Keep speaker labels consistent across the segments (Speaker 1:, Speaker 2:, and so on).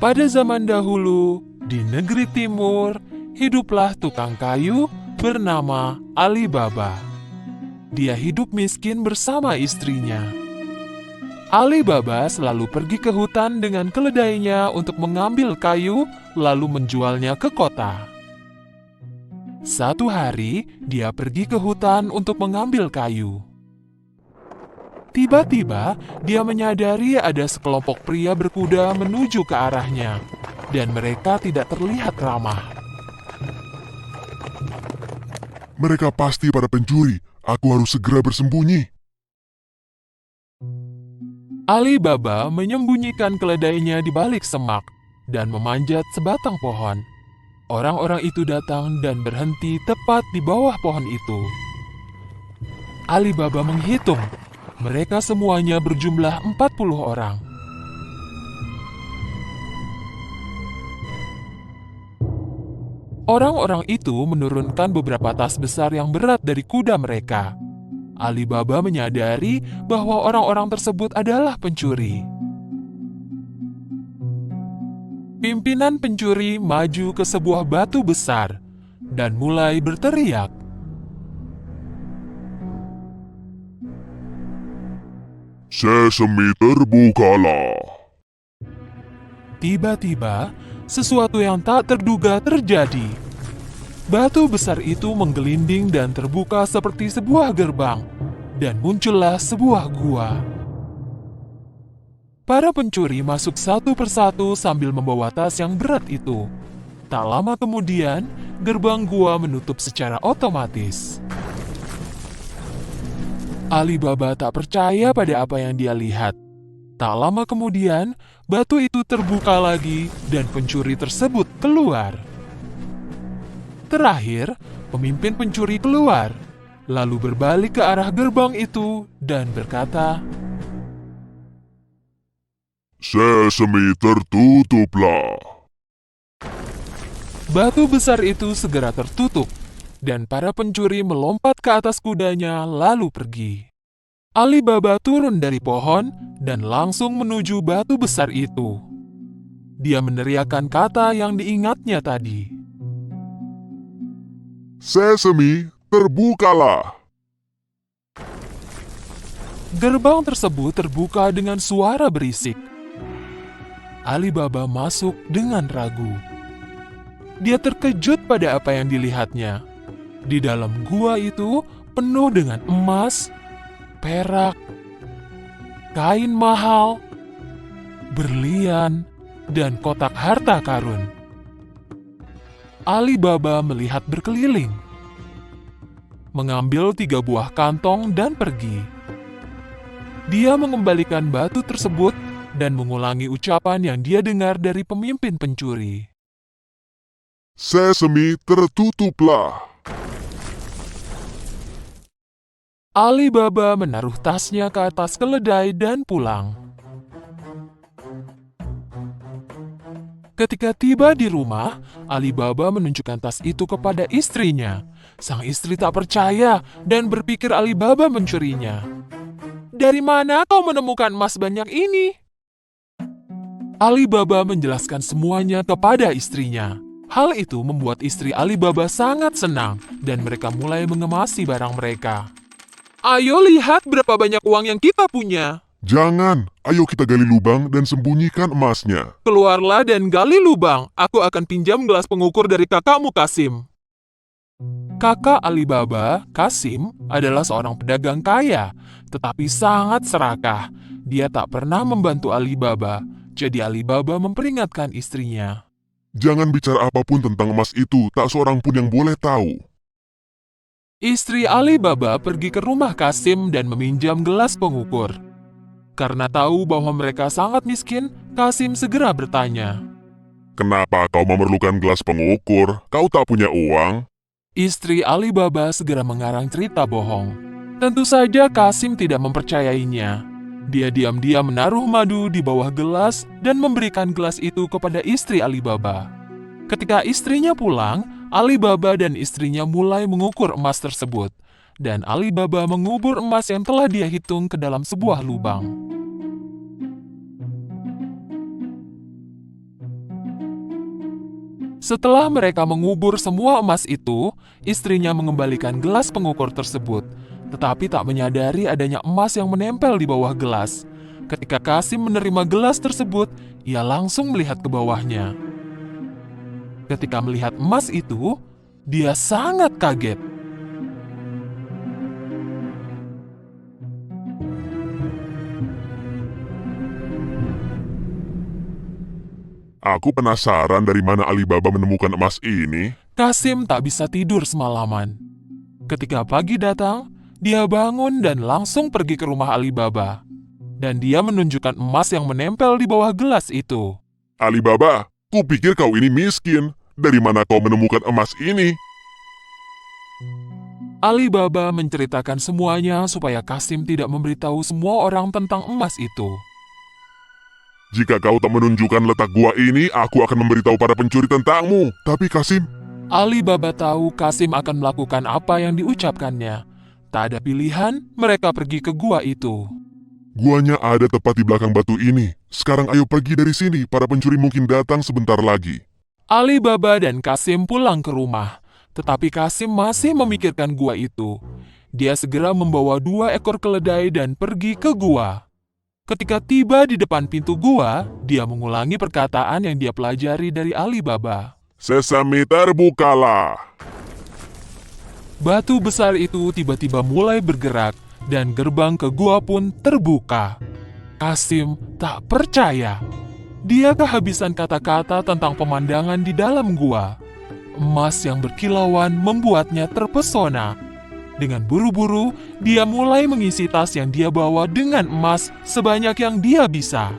Speaker 1: Pada zaman dahulu, di negeri timur, hiduplah tukang kayu bernama Ali Baba. Dia hidup miskin bersama istrinya. Ali Baba selalu pergi ke hutan dengan keledainya untuk mengambil kayu, lalu menjualnya ke kota. Satu hari, dia pergi ke hutan untuk mengambil kayu. Tiba-tiba, dia menyadari ada sekelompok pria berkuda menuju ke arahnya, dan mereka tidak terlihat ramah.
Speaker 2: Mereka pasti para pencuri. Aku harus segera bersembunyi.
Speaker 1: Ali Baba menyembunyikan keledainya di balik semak dan memanjat sebatang pohon. Orang-orang itu datang dan berhenti tepat di bawah pohon itu. Ali Baba menghitung. Mereka semuanya berjumlah 40 orang. Orang-orang itu menurunkan beberapa tas besar yang berat dari kuda mereka. Ali Baba menyadari bahwa orang-orang tersebut adalah pencuri. Pimpinan pencuri maju ke sebuah batu besar dan mulai berteriak.
Speaker 2: Sesame terbukalah.
Speaker 1: Tiba-tiba, sesuatu yang tak terduga terjadi. Batu besar itu menggelinding dan terbuka seperti sebuah gerbang, dan muncullah sebuah gua. Para pencuri masuk satu persatu sambil membawa tas yang berat itu. Tak lama kemudian, gerbang gua menutup secara otomatis. Ali Baba tak percaya pada apa yang dia lihat. Tak lama kemudian, batu itu terbuka lagi dan pencuri tersebut keluar. Terakhir, pemimpin pencuri keluar, lalu berbalik ke arah gerbang itu dan berkata,
Speaker 2: Sesame tertutuplah.
Speaker 1: batu besar itu segera tertutup, dan para pencuri melompat ke atas kudanya lalu pergi. Ali Baba turun dari pohon dan langsung menuju batu besar itu. Dia meneriakkan kata yang diingatnya tadi.
Speaker 2: Sesame terbukalah.
Speaker 1: Gerbang tersebut terbuka dengan suara berisik. Ali Baba masuk dengan ragu. Dia terkejut pada apa yang dilihatnya. Di dalam gua itu penuh dengan emas, perak, kain mahal, berlian, dan kotak harta karun. Ali Baba melihat berkeliling, mengambil 3 buah kantong dan pergi. Dia mengembalikan batu tersebut dan mengulangi ucapan yang dia dengar dari pemimpin pencuri.
Speaker 2: Sesame tertutuplah.
Speaker 1: Ali Baba menaruh tasnya ke atas keledai dan pulang. Ketika tiba di rumah, Ali Baba menunjukkan tas itu kepada istrinya. Sang istri tak percaya dan berpikir Ali Baba mencurinya. "Dari mana kau menemukan emas banyak ini?" Ali Baba menjelaskan semuanya kepada istrinya. Hal itu membuat istri Ali Baba sangat senang dan mereka mulai mengemasi barang mereka. "Ayo lihat berapa banyak uang yang kita punya."
Speaker 2: Jangan, ayo kita gali lubang dan sembunyikan emasnya.
Speaker 1: "Keluarlah dan gali lubang. Aku akan pinjam gelas pengukur dari kakakmu Kasim." Kakak Ali Baba, Kasim, adalah seorang pedagang kaya, tetapi sangat serakah. Dia tak pernah membantu Ali Baba, jadi Ali Baba memperingatkan istrinya.
Speaker 2: Jangan bicara apapun tentang emas itu, tak seorang pun yang boleh tahu.
Speaker 1: Istri Ali Baba pergi ke rumah Kasim dan meminjam gelas pengukur. Karena tahu bahwa mereka sangat miskin, Kasim segera bertanya.
Speaker 2: Kenapa kau memerlukan gelas pengukur? Kau tak punya uang?
Speaker 1: Istri Ali Baba segera mengarang cerita bohong. Tentu saja Kasim tidak mempercayainya. Dia diam-diam menaruh madu di bawah gelas dan memberikan gelas itu kepada istri Ali Baba. Ketika istrinya pulang, Ali Baba dan istrinya mulai mengukur emas tersebut. Dan Ali Baba mengubur emas yang telah dia hitung ke dalam sebuah lubang. Setelah mereka mengubur semua emas itu, istrinya mengembalikan gelas pengukur tersebut, tetapi tak menyadari adanya emas yang menempel di bawah gelas. Ketika Kasim menerima gelas tersebut, ia langsung melihat ke bawahnya. Ketika melihat emas itu, dia sangat kaget.
Speaker 2: Aku penasaran dari mana Alibaba menemukan emas ini.
Speaker 1: Kasim tak bisa tidur semalaman. Ketika pagi datang, dia bangun dan langsung pergi ke rumah Alibaba. Dan dia menunjukkan emas yang menempel di bawah gelas itu.
Speaker 2: Alibaba, kupikir kau ini miskin. Dari mana kau menemukan emas ini?
Speaker 1: Alibaba menceritakan semuanya supaya Kasim tidak memberitahu semua orang tentang emas itu.
Speaker 2: Jika kau tak menunjukkan letak gua ini, aku akan memberitahu para pencuri tentangmu. Tapi Kasim,
Speaker 1: Alibaba tahu Kasim akan melakukan apa yang diucapkannya. Tak ada pilihan, mereka pergi ke gua itu.
Speaker 2: guanya ada tepat di belakang batu ini. Sekarang ayo pergi dari sini, para pencuri mungkin datang sebentar lagi.
Speaker 1: Alibaba dan Kasim pulang ke rumah, tetapi Kasim masih memikirkan gua itu. Dia segera membawa 2 ekor keledai dan pergi ke gua. Ketika tiba di depan pintu gua, dia mengulangi perkataan yang dia pelajari dari Alibaba.
Speaker 2: Sesame terbukalah.
Speaker 1: Batu besar itu tiba-tiba mulai bergerak dan gerbang ke gua pun terbuka. Kasim tak percaya. Dia kehabisan kata-kata tentang pemandangan di dalam gua. Emas yang berkilauan membuatnya terpesona. Dengan buru-buru, dia mulai mengisi tas yang dia bawa dengan emas sebanyak yang dia bisa.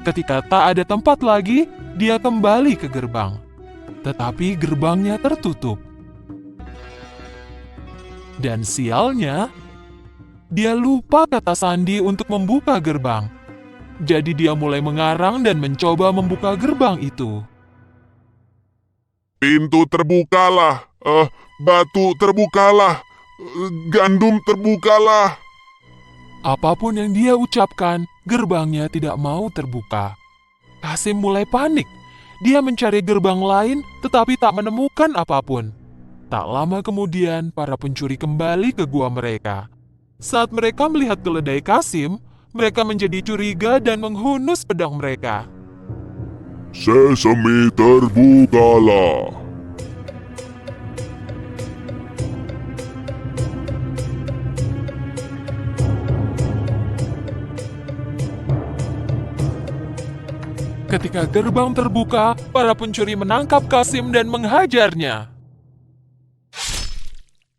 Speaker 1: Ketika tak ada tempat lagi, dia kembali ke gerbang. Tetapi gerbangnya tertutup. Dan sialnya, dia lupa kata sandi untuk membuka gerbang. Jadi dia mulai mengarang dan mencoba membuka gerbang itu.
Speaker 2: Pintu terbukalah. Batu terbukalah. Gandum terbukalah.
Speaker 1: Apapun yang dia ucapkan, gerbangnya tidak mau terbuka. Kasim mulai panik. Dia mencari gerbang lain, tetapi tak menemukan apapun. Tak lama kemudian, para pencuri kembali ke gua mereka. Saat mereka melihat keledai Kasim, mereka menjadi curiga dan menghunus pedang mereka.
Speaker 2: Sesame terbukalah.
Speaker 1: Ketika gerbang terbuka, para pencuri menangkap Kasim dan menghajarnya.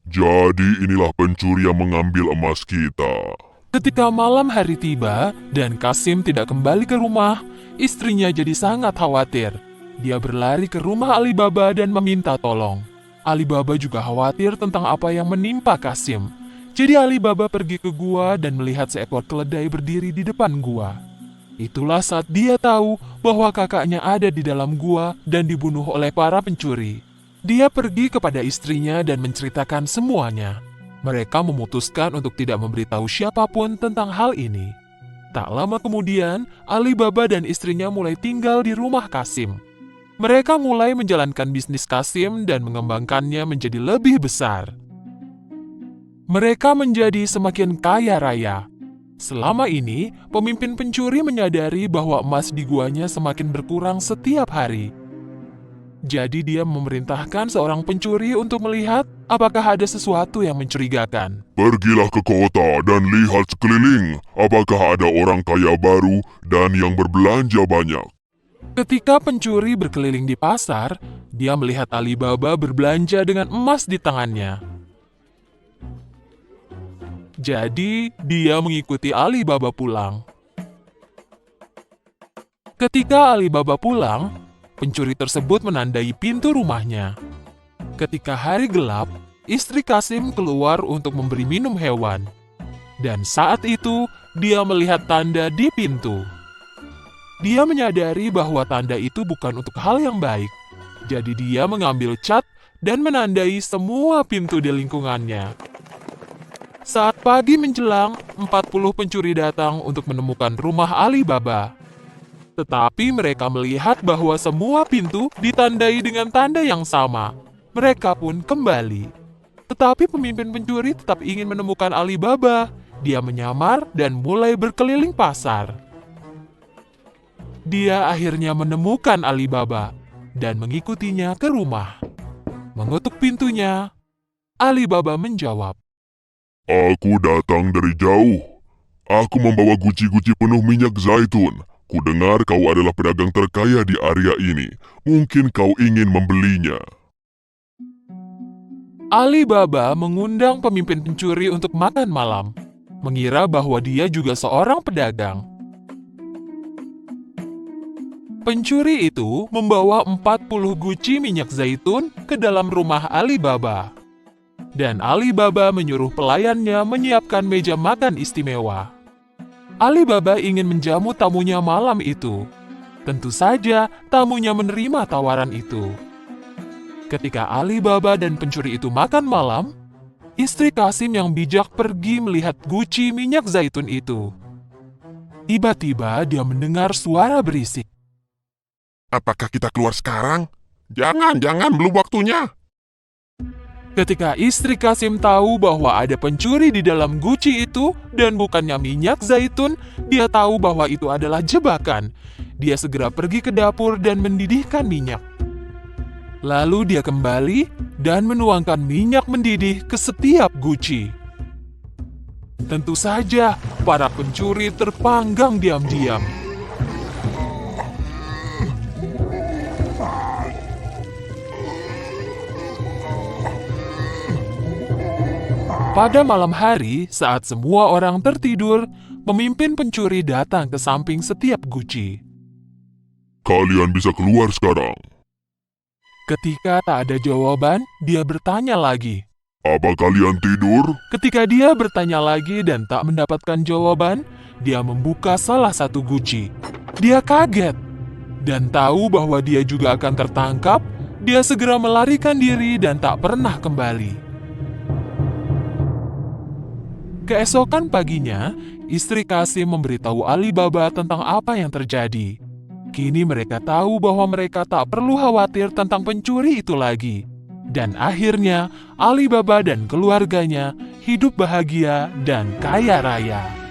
Speaker 2: Jadi inilah pencuri yang mengambil emas kita.
Speaker 1: Ketika malam hari tiba dan Kasim tidak kembali ke rumah, istrinya jadi sangat khawatir. Dia berlari ke rumah Alibaba dan meminta tolong. Alibaba juga khawatir tentang apa yang menimpa Kasim. Jadi Alibaba pergi ke gua dan melihat seekor keledai berdiri di depan gua. Itulah saat dia tahu bahwa kakaknya ada di dalam gua dan dibunuh oleh para pencuri. Dia pergi kepada istrinya dan menceritakan semuanya. Mereka memutuskan untuk tidak memberitahu siapapun tentang hal ini. Tak lama kemudian, Alibaba dan istrinya mulai tinggal di rumah Kasim. Mereka mulai menjalankan bisnis Kasim dan mengembangkannya menjadi lebih besar. Mereka menjadi semakin kaya raya. Selama ini, pemimpin pencuri menyadari bahwa emas di guanya semakin berkurang setiap hari. Jadi dia memerintahkan seorang pencuri untuk melihat apakah ada sesuatu yang mencurigakan.
Speaker 2: Pergilah ke kota dan lihat sekeliling. Apakah ada orang kaya baru dan yang berbelanja banyak.
Speaker 1: Ketika pencuri berkeliling di pasar, dia melihat Alibaba berbelanja dengan emas di tangannya. Jadi, dia mengikuti Alibaba pulang. Ketika Alibaba pulang, pencuri tersebut menandai pintu rumahnya. Ketika hari gelap, istri Kasim keluar untuk memberi minum hewan. Dan saat itu, dia melihat tanda di pintu. Dia menyadari bahwa tanda itu bukan untuk hal yang baik. Jadi dia mengambil cat dan menandai semua pintu di lingkungannya. Saat pagi menjelang, 40 pencuri datang untuk menemukan rumah Alibaba. Tetapi mereka melihat bahwa semua pintu ditandai dengan tanda yang sama. Mereka pun kembali. Tetapi pemimpin pencuri tetap ingin menemukan Alibaba. Dia menyamar dan mulai berkeliling pasar. Dia akhirnya menemukan Alibaba dan mengikutinya ke rumah. Mengetuk pintunya, Alibaba menjawab,
Speaker 2: Aku datang dari jauh. Aku membawa guci-guci penuh minyak zaitun. Kudengar kau adalah pedagang terkaya di area ini. Mungkin kau ingin membelinya.
Speaker 1: Alibaba mengundang pemimpin pencuri untuk makan malam, mengira bahwa dia juga seorang pedagang. Pencuri itu membawa 40 guci minyak zaitun ke dalam rumah Alibaba. Dan Alibaba menyuruh pelayannya menyiapkan meja makan istimewa. Alibaba ingin menjamu tamunya malam itu. Tentu saja tamunya menerima tawaran itu. Ketika Alibaba dan pencuri itu makan malam, istri Kasim yang bijak pergi melihat guci minyak zaitun itu. Tiba-tiba dia mendengar suara berisik.
Speaker 2: Apakah kita keluar sekarang? Jangan, belum waktunya.
Speaker 1: Ketika istri Kasim tahu bahwa ada pencuri di dalam guci itu dan bukannya minyak zaitun, dia tahu bahwa itu adalah jebakan. Dia segera pergi ke dapur dan mendidihkan minyak. Lalu dia kembali dan menuangkan minyak mendidih ke setiap guci. Tentu saja, para pencuri terpanggang diam-diam. Pada malam hari, saat semua orang tertidur, pemimpin pencuri datang ke samping setiap guci.
Speaker 2: Kalian bisa keluar sekarang.
Speaker 1: Ketika tak ada jawaban, dia bertanya lagi.
Speaker 2: Apa kalian tidur?
Speaker 1: Ketika dia bertanya lagi dan tak mendapatkan jawaban, dia membuka salah satu guci. Dia kaget dan tahu bahwa dia juga akan tertangkap. Dia segera melarikan diri dan tak pernah kembali. Keesokan paginya, istri Kasim memberitahu Alibaba tentang apa yang terjadi. Kini mereka tahu bahwa mereka tak perlu khawatir tentang pencuri itu lagi. Dan akhirnya, Alibaba dan keluarganya hidup bahagia dan kaya raya.